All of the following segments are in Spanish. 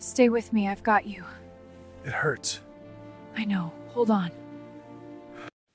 Stay with me, I've got you. It hurts. I know, hold on.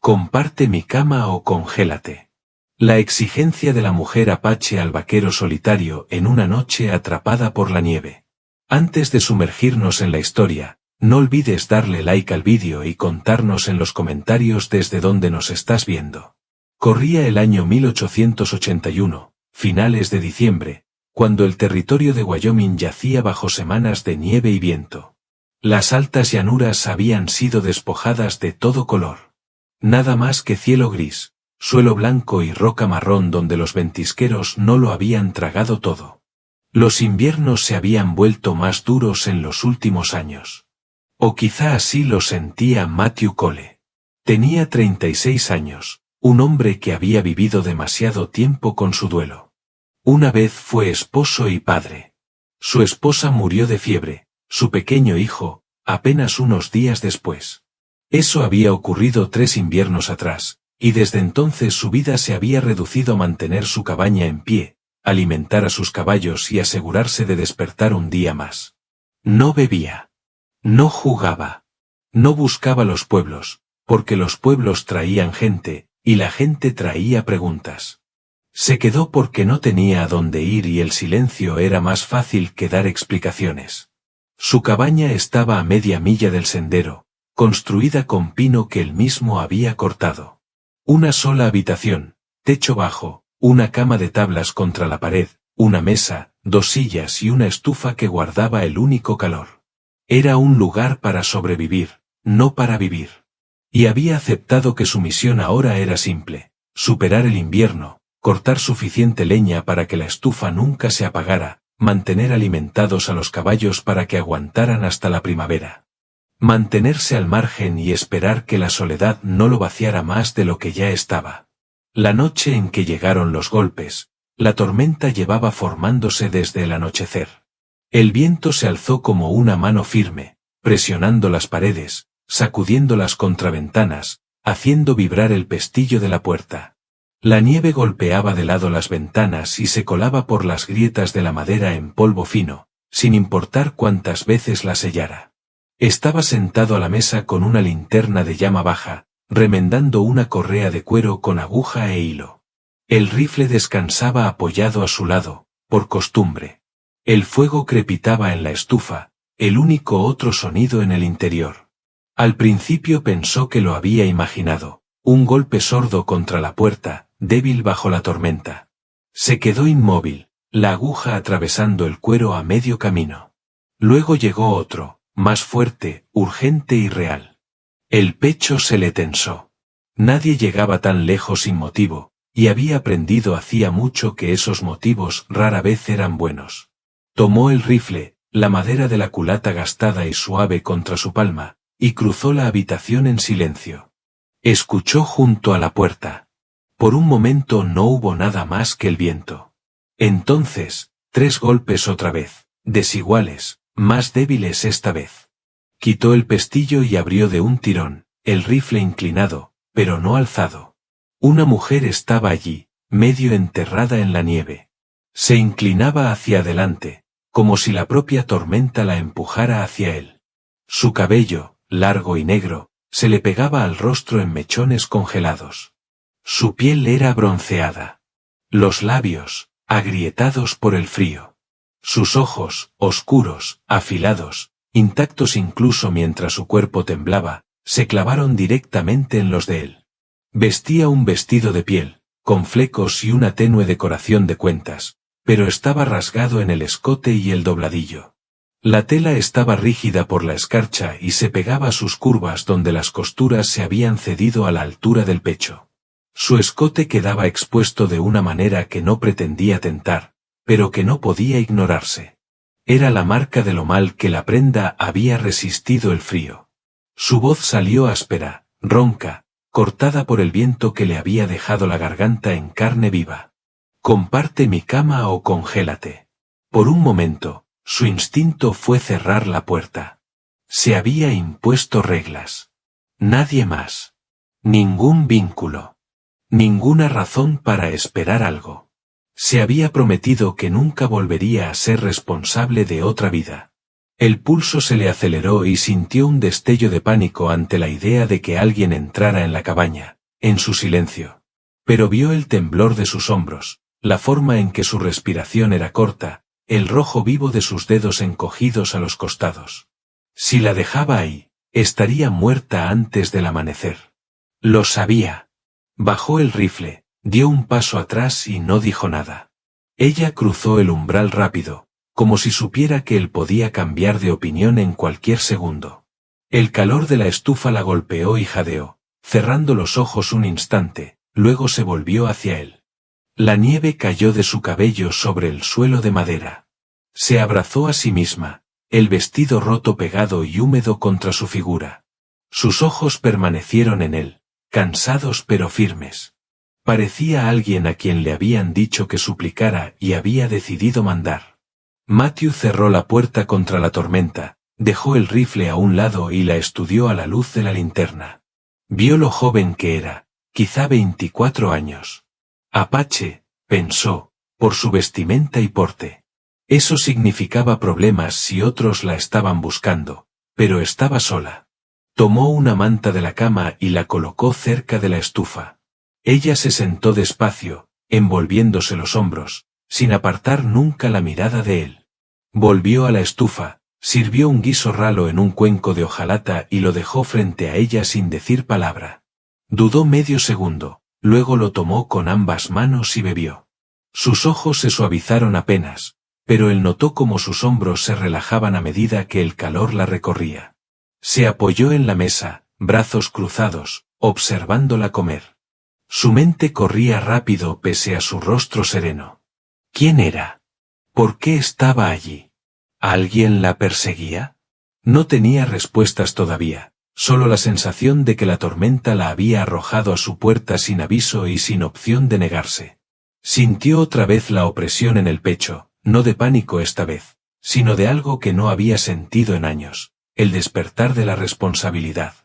Comparte mi cama o congélate. La exigencia de la mujer apache al vaquero solitario en una noche atrapada por la nieve. Antes de sumergirnos en la historia, no olvides darle like al vídeo y contarnos en los comentarios desde dónde nos estás viendo. Corría el año 1881, finales de diciembre, cuando el territorio de Wyoming yacía bajo semanas de nieve y viento. Las altas llanuras habían sido despojadas de todo color. Nada más que cielo gris, suelo blanco y roca marrón donde los ventisqueros no lo habían tragado todo. Los inviernos se habían vuelto más duros en los últimos años. O quizá así lo sentía Matthew Cole. Tenía 36 años, un hombre que había vivido demasiado tiempo con su duelo. Una vez fue esposo y padre. Su esposa murió de fiebre, su pequeño hijo, apenas unos días después. Eso había ocurrido 3 inviernos atrás, y desde entonces su vida se había reducido a mantener su cabaña en pie, alimentar a sus caballos y asegurarse de despertar un día más. No bebía. No jugaba. No buscaba los pueblos, porque los pueblos traían gente, y la gente traía preguntas. Se quedó porque no tenía a dónde ir y el silencio era más fácil que dar explicaciones. Su cabaña estaba a media milla del sendero, construida con pino que él mismo había cortado. Una sola habitación, techo bajo, una cama de tablas contra la pared, una mesa, 2 sillas y una estufa que guardaba el único calor. Era un lugar para sobrevivir, no para vivir. Y había aceptado que su misión ahora era simple: superar el invierno, cortar suficiente leña para que la estufa nunca se apagara, mantener alimentados a los caballos para que aguantaran hasta la primavera. Mantenerse al margen y esperar que la soledad no lo vaciara más de lo que ya estaba. La noche en que llegaron los golpes, la tormenta llevaba formándose desde el anochecer. El viento se alzó como una mano firme, presionando las paredes, sacudiendo las contraventanas, haciendo vibrar el pestillo de la puerta. La nieve golpeaba de lado las ventanas y se colaba por las grietas de la madera en polvo fino, sin importar cuántas veces la sellara. Estaba sentado a la mesa con una linterna de llama baja, remendando una correa de cuero con aguja e hilo. El rifle descansaba apoyado a su lado, por costumbre. El fuego crepitaba en la estufa, el único otro sonido en el interior. Al principio pensó que lo había imaginado, un golpe sordo contra la puerta, débil bajo la tormenta. Se quedó inmóvil, la aguja atravesando el cuero a medio camino. Luego llegó otro, más fuerte, urgente y real. El pecho se le tensó. Nadie llegaba tan lejos sin motivo, y había aprendido hacía mucho que esos motivos rara vez eran buenos. Tomó el rifle, la madera de la culata gastada y suave contra su palma, y cruzó la habitación en silencio. Escuchó junto a la puerta. Por un momento no hubo nada más que el viento. Entonces, 3 golpes otra vez, desiguales, más débiles esta vez. Quitó el pestillo y abrió de un tirón, el rifle inclinado, pero no alzado. Una mujer estaba allí, medio enterrada en la nieve. Se inclinaba hacia adelante, como si la propia tormenta la empujara hacia él. Su cabello, largo y negro, se le pegaba al rostro en mechones congelados. Su piel era bronceada. Los labios, agrietados por el frío. Sus ojos, oscuros, afilados, intactos incluso mientras su cuerpo temblaba, se clavaron directamente en los de él. Vestía un vestido de piel, con flecos y una tenue decoración de cuentas, pero estaba rasgado en el escote y el dobladillo. La tela estaba rígida por la escarcha y se pegaba a sus curvas donde las costuras se habían cedido a la altura del pecho. Su escote quedaba expuesto de una manera que no pretendía tentar, pero que no podía ignorarse. Era la marca de lo mal que la prenda había resistido el frío. Su voz salió áspera, ronca, cortada por el viento que le había dejado la garganta en carne viva. Comparte mi cama o congélate. Por un momento, su instinto fue cerrar la puerta. Se había impuesto reglas. Nadie más. Ningún vínculo. Ninguna razón para esperar algo. Se había prometido que nunca volvería a ser responsable de otra vida. El pulso se le aceleró y sintió un destello de pánico ante la idea de que alguien entrara en la cabaña, en su silencio. Pero vio el temblor de sus hombros, la forma en que su respiración era corta, el rojo vivo de sus dedos encogidos a los costados. Si la dejaba ahí, estaría muerta antes del amanecer. Lo sabía. Bajó el rifle, dio un paso atrás y no dijo nada. Ella cruzó el umbral rápido, como si supiera que él podía cambiar de opinión en cualquier segundo. El calor de la estufa la golpeó y jadeó, cerrando los ojos un instante, luego se volvió hacia él. La nieve cayó de su cabello sobre el suelo de madera. Se abrazó a sí misma, el vestido roto pegado y húmedo contra su figura. Sus ojos permanecieron en él, cansados pero firmes. Parecía alguien a quien le habían dicho que suplicara y había decidido mandar. Matthew cerró la puerta contra la tormenta, dejó el rifle a un lado y la estudió a la luz de la linterna. Vio lo joven que era, quizá 24 años. Apache, pensó, por su vestimenta y porte. Eso significaba problemas si otros la estaban buscando, pero estaba sola. Tomó una manta de la cama y la colocó cerca de la estufa. Ella se sentó despacio, envolviéndose los hombros, sin apartar nunca la mirada de él. Volvió a la estufa, sirvió un guiso ralo en un cuenco de hojalata y lo dejó frente a ella sin decir palabra. Dudó medio segundo, luego lo tomó con ambas manos y bebió. Sus ojos se suavizaron apenas, pero él notó cómo sus hombros se relajaban a medida que el calor la recorría. Se apoyó en la mesa, brazos cruzados, observándola comer. Su mente corría rápido pese a su rostro sereno. ¿Quién era? ¿Por qué estaba allí? ¿Alguien la perseguía? No tenía respuestas todavía, solo la sensación de que la tormenta la había arrojado a su puerta sin aviso y sin opción de negarse. Sintió otra vez la opresión en el pecho, no de pánico esta vez, sino de algo que no había sentido en años, el despertar de la responsabilidad.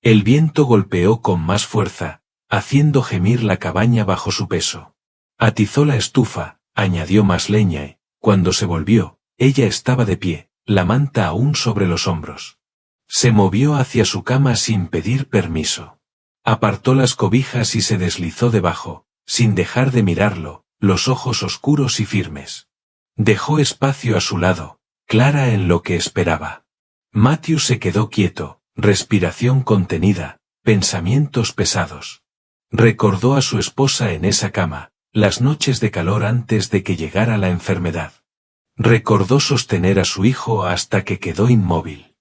El viento golpeó con más fuerza, haciendo gemir la cabaña bajo su peso. Atizó la estufa, añadió más leña y, cuando se volvió, ella estaba de pie, la manta aún sobre los hombros. Se movió hacia su cama sin pedir permiso. Apartó las cobijas y se deslizó debajo, sin dejar de mirarlo, los ojos oscuros y firmes. Dejó espacio a su lado, clara en lo que esperaba. Matthew se quedó quieto, respiración contenida, pensamientos pesados. Recordó a su esposa en esa cama, las noches de calor antes de que llegara la enfermedad. Recordó sostener a su hijo hasta que quedó inmóvil.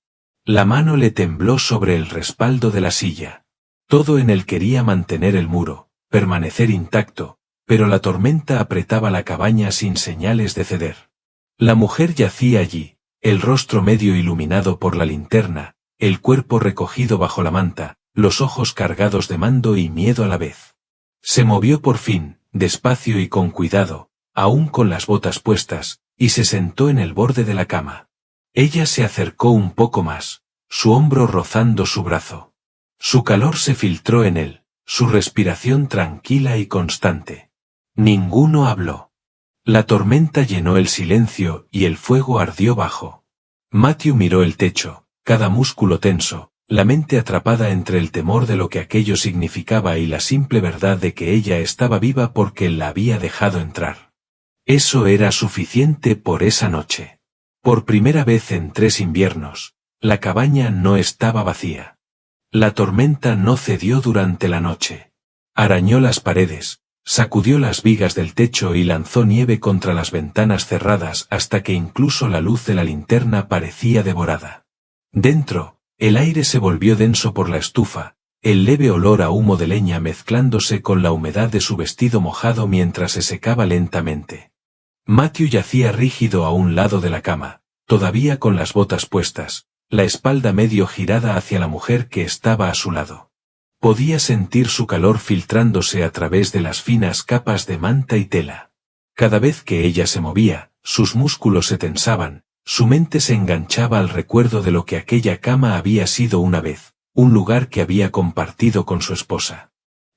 La mano le tembló sobre el respaldo de la silla. Todo en él quería mantener el muro, permanecer intacto, pero la tormenta apretaba la cabaña sin señales de ceder. La mujer yacía allí, el rostro medio iluminado por la linterna, el cuerpo recogido bajo la manta, los ojos cargados de mando y miedo a la vez. Se movió por fin, despacio y con cuidado, aún con las botas puestas, y se sentó en el borde de la cama. Ella se acercó un poco más, su hombro rozando su brazo. Su calor se filtró en él, su respiración tranquila y constante. Ninguno habló. La tormenta llenó el silencio y el fuego ardió bajo. Matthew miró el techo, cada músculo tenso, la mente atrapada entre el temor de lo que aquello significaba y la simple verdad de que ella estaba viva porque él la había dejado entrar. Eso era suficiente por esa noche. Por primera vez en 3 inviernos, la cabaña no estaba vacía. La tormenta no cedió durante la noche. Arañó las paredes, sacudió las vigas del techo y lanzó nieve contra las ventanas cerradas hasta que incluso la luz de la linterna parecía devorada. Dentro, el aire se volvió denso por la estufa, el leve olor a humo de leña mezclándose con la humedad de su vestido mojado mientras se secaba lentamente. Matthew yacía rígido a un lado de la cama, todavía con las botas puestas, la espalda medio girada hacia la mujer que estaba a su lado. Podía sentir su calor filtrándose a través de las finas capas de manta y tela. Cada vez que ella se movía, sus músculos se tensaban, su mente se enganchaba al recuerdo de lo que aquella cama había sido una vez, un lugar que había compartido con su esposa.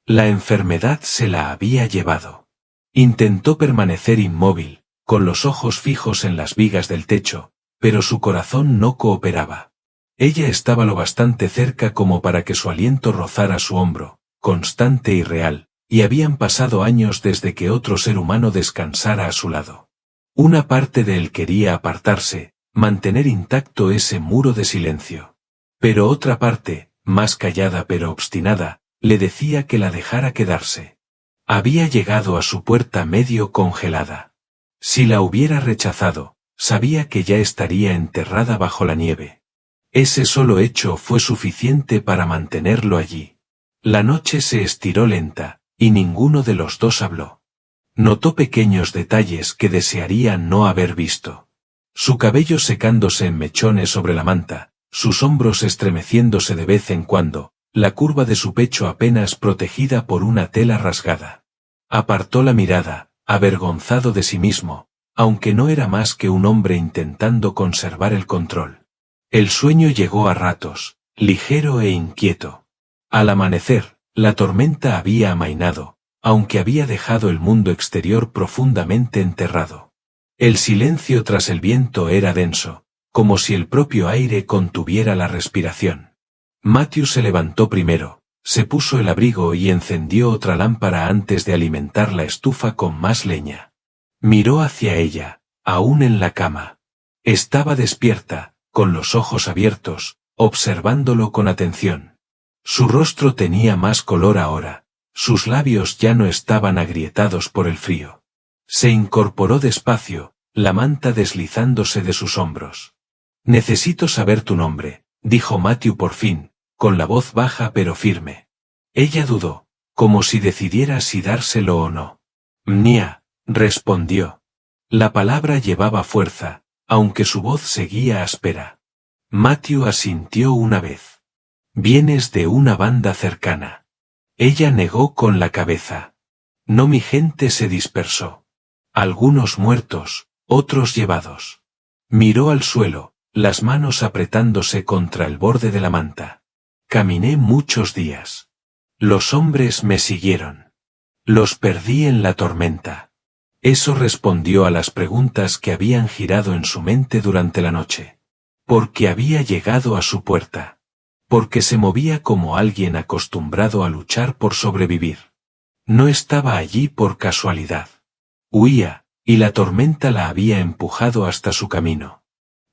La enfermedad se la había llevado. Intentó permanecer inmóvil, con los ojos fijos en las vigas del techo, pero su corazón no cooperaba. Ella estaba lo bastante cerca como para que su aliento rozara su hombro, constante y real, y habían pasado años desde que otro ser humano descansara a su lado. Una parte de él quería apartarse, mantener intacto ese muro de silencio. Pero otra parte, más callada pero obstinada, le decía que la dejara quedarse. Había llegado a su puerta medio congelada. Si la hubiera rechazado, sabía que ya estaría enterrada bajo la nieve. Ese solo hecho fue suficiente para mantenerlo allí. La noche se estiró lenta, y ninguno de los dos habló. Notó pequeños detalles que desearía no haber visto. Su cabello secándose en mechones sobre la manta, sus hombros estremeciéndose de vez en cuando, la curva de su pecho apenas protegida por una tela rasgada. Apartó la mirada, avergonzado de sí mismo, aunque no era más que un hombre intentando conservar el control. El sueño llegó a ratos, ligero e inquieto. Al amanecer, la tormenta había amainado, aunque había dejado el mundo exterior profundamente enterrado. El silencio tras el viento era denso, como si el propio aire contuviera la respiración. Matthew se levantó primero, se puso el abrigo y encendió otra lámpara antes de alimentar la estufa con más leña. Miró hacia ella, aún en la cama. Estaba despierta, con los ojos abiertos, observándolo con atención. Su rostro tenía más color ahora, sus labios ya no estaban agrietados por el frío. Se incorporó despacio, la manta deslizándose de sus hombros. «Necesito saber tu nombre», dijo Matthew por fin, con la voz baja pero firme. Ella dudó, como si decidiera si dárselo o no. «Mnia», respondió. La palabra llevaba fuerza, aunque su voz seguía áspera. Matthew asintió una vez. «Vienes de una banda cercana». Ella negó con la cabeza. «No, mi gente se dispersó. Algunos muertos, otros llevados». Miró al suelo, las manos apretándose contra el borde de la manta. «Caminé muchos días. Los hombres me siguieron. Los perdí en la tormenta». Eso respondió a las preguntas que habían girado en su mente durante la noche. Porque había llegado a su puerta. Porque se movía como alguien acostumbrado a luchar por sobrevivir. No estaba allí por casualidad. Huía, y la tormenta la había empujado hasta su camino.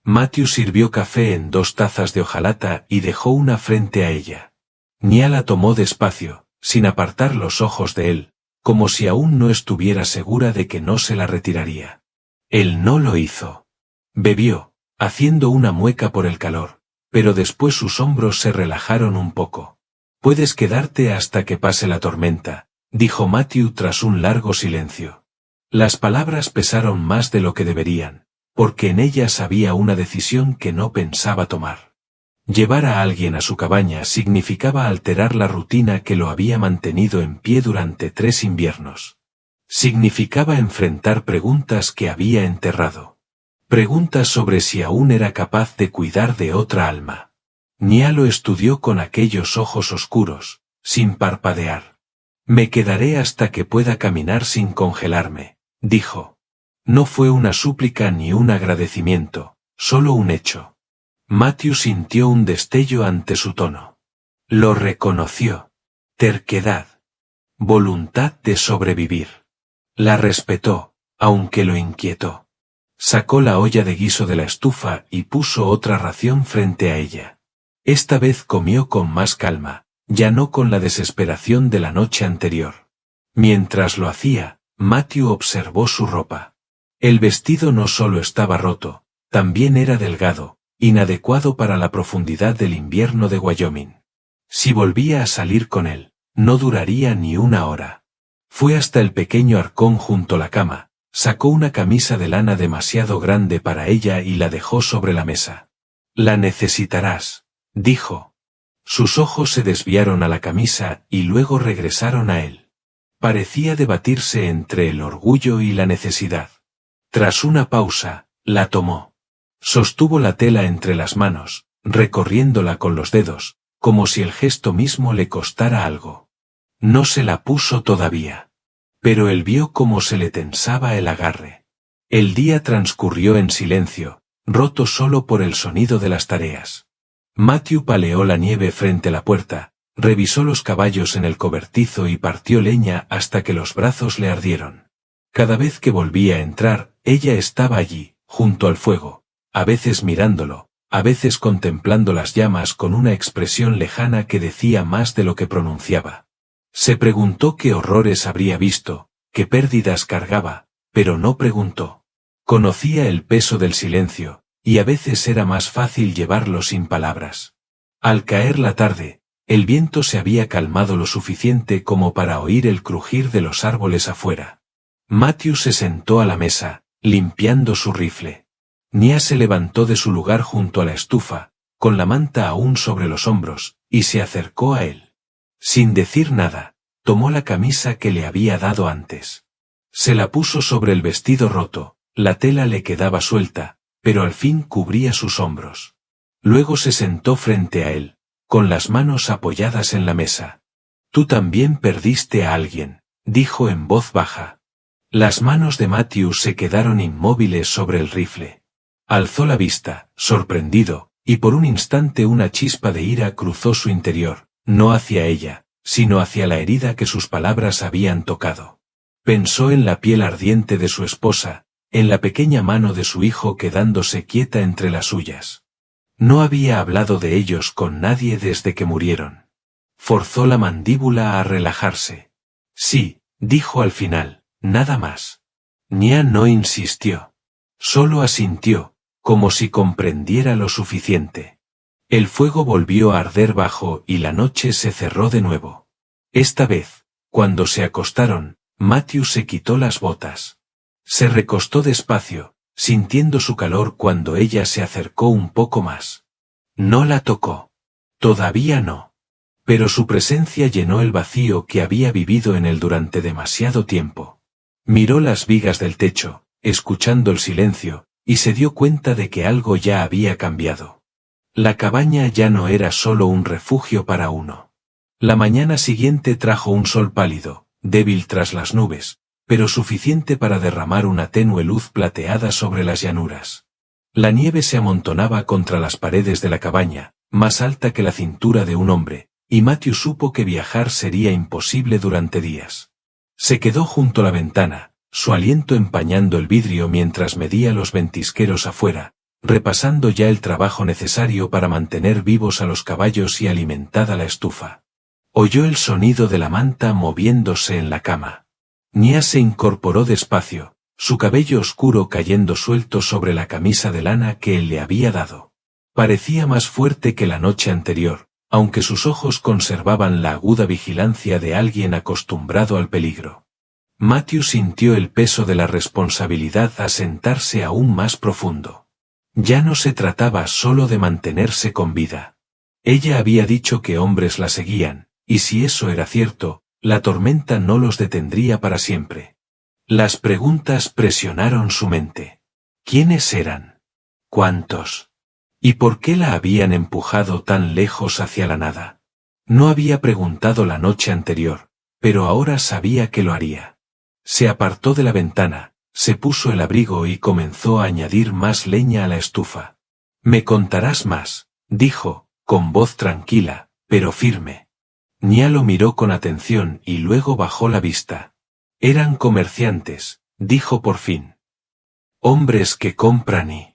Matthew sirvió café en 2 tazas de hojalata y dejó una frente a ella. Nia la tomó despacio, sin apartar los ojos de él, como si aún no estuviera segura de que no se la retiraría. Él no lo hizo. Bebió, haciendo una mueca por el calor, pero después sus hombros se relajaron un poco. «Puedes quedarte hasta que pase la tormenta», dijo Matthew tras un largo silencio. Las palabras pesaron más de lo que deberían, porque en ellas había una decisión que no pensaba tomar. Llevar a alguien a su cabaña significaba alterar la rutina que lo había mantenido en pie durante 3 inviernos. Significaba enfrentar preguntas que había enterrado. Preguntas sobre si aún era capaz de cuidar de otra alma. Nia lo estudió con aquellos ojos oscuros, sin parpadear. «Me quedaré hasta que pueda caminar sin congelarme», dijo. No fue una súplica ni un agradecimiento, solo un hecho. Matthew sintió un destello ante su tono. Lo reconoció. Terquedad. Voluntad de sobrevivir. La respetó, aunque lo inquietó. Sacó la olla de guiso de la estufa y puso otra ración frente a ella. Esta vez comió con más calma, ya no con la desesperación de la noche anterior. Mientras lo hacía, Matthew observó su ropa. El vestido no solo estaba roto, también era delgado, inadecuado para la profundidad del invierno de Wyoming. Si volvía a salir con él, no duraría ni una hora. Fue hasta el pequeño arcón junto a la cama, sacó una camisa de lana demasiado grande para ella y la dejó sobre la mesa. «La necesitarás», dijo. Sus ojos se desviaron a la camisa y luego regresaron a él. Parecía debatirse entre el orgullo y la necesidad. Tras una pausa, la tomó. Sostuvo la tela entre las manos, recorriéndola con los dedos, como si el gesto mismo le costara algo. No se la puso todavía. Pero él vio cómo se le tensaba el agarre. El día transcurrió en silencio, roto solo por el sonido de las tareas. Matthew paleó la nieve frente a la puerta, revisó los caballos en el cobertizo y partió leña hasta que los brazos le ardieron. Cada vez que volvía a entrar, ella estaba allí, junto al fuego, a veces mirándolo, a veces contemplando las llamas con una expresión lejana que decía más de lo que pronunciaba. Se preguntó qué horrores habría visto, qué pérdidas cargaba, pero no preguntó. Conocía el peso del silencio, y a veces era más fácil llevarlo sin palabras. Al caer la tarde, el viento se había calmado lo suficiente como para oír el crujir de los árboles afuera. Matthew se sentó a la mesa, limpiando su rifle. Nia se levantó de su lugar junto a la estufa, con la manta aún sobre los hombros, y se acercó a él. Sin decir nada, tomó la camisa que le había dado antes. Se la puso sobre el vestido roto, la tela le quedaba suelta, pero al fin cubría sus hombros. Luego se sentó frente a él, con las manos apoyadas en la mesa. «Tú también perdiste a alguien», dijo en voz baja. Las manos de Matthew se quedaron inmóviles sobre el rifle. Alzó la vista, sorprendido, y por un instante una chispa de ira cruzó su interior, no hacia ella, sino hacia la herida que sus palabras habían tocado. Pensó en la piel ardiente de su esposa, en la pequeña mano de su hijo quedándose quieta entre las suyas. No había hablado de ellos con nadie desde que murieron. Forzó la mandíbula a relajarse. Sí, dijo al final, nada más. Nia no insistió. Solo asintió, como si comprendiera lo suficiente. El fuego volvió a arder bajo y la noche se cerró de nuevo. Esta vez, cuando se acostaron, Matthew se quitó las botas. Se recostó despacio, sintiendo su calor cuando ella se acercó un poco más. No la tocó. Todavía no. Pero su presencia llenó el vacío que había vivido en él durante demasiado tiempo. Miró las vigas del techo, escuchando el silencio, y se dio cuenta de que algo ya había cambiado. La cabaña ya no era solo un refugio para uno. La mañana siguiente trajo un sol pálido, débil tras las nubes, pero suficiente para derramar una tenue luz plateada sobre las llanuras. La nieve se amontonaba contra las paredes de la cabaña, más alta que la cintura de un hombre, y Matthew supo que viajar sería imposible durante días. Se quedó junto a la ventana, su aliento empañando el vidrio mientras medía los ventisqueros afuera, repasando ya el trabajo necesario para mantener vivos a los caballos y alimentada la estufa. Oyó el sonido de la manta moviéndose en la cama. Nia se incorporó despacio, su cabello oscuro cayendo suelto sobre la camisa de lana que él le había dado. Parecía más fuerte que la noche anterior, aunque sus ojos conservaban la aguda vigilancia de alguien acostumbrado al peligro. Matthew sintió el peso de la responsabilidad asentarse aún más profundo. Ya no se trataba solo de mantenerse con vida. Ella había dicho que hombres la seguían, y si eso era cierto, la tormenta no los detendría para siempre. Las preguntas presionaron su mente. ¿Quiénes eran? ¿Cuántos? ¿Y por qué la habían empujado tan lejos hacia la nada? No había preguntado la noche anterior, pero ahora sabía que lo haría. Se apartó de la ventana, se puso el abrigo y comenzó a añadir más leña a la estufa. «Me contarás más», dijo, con voz tranquila, pero firme. Nia lo miró con atención y luego bajó la vista. «Eran comerciantes», dijo por fin. «Hombres que compran y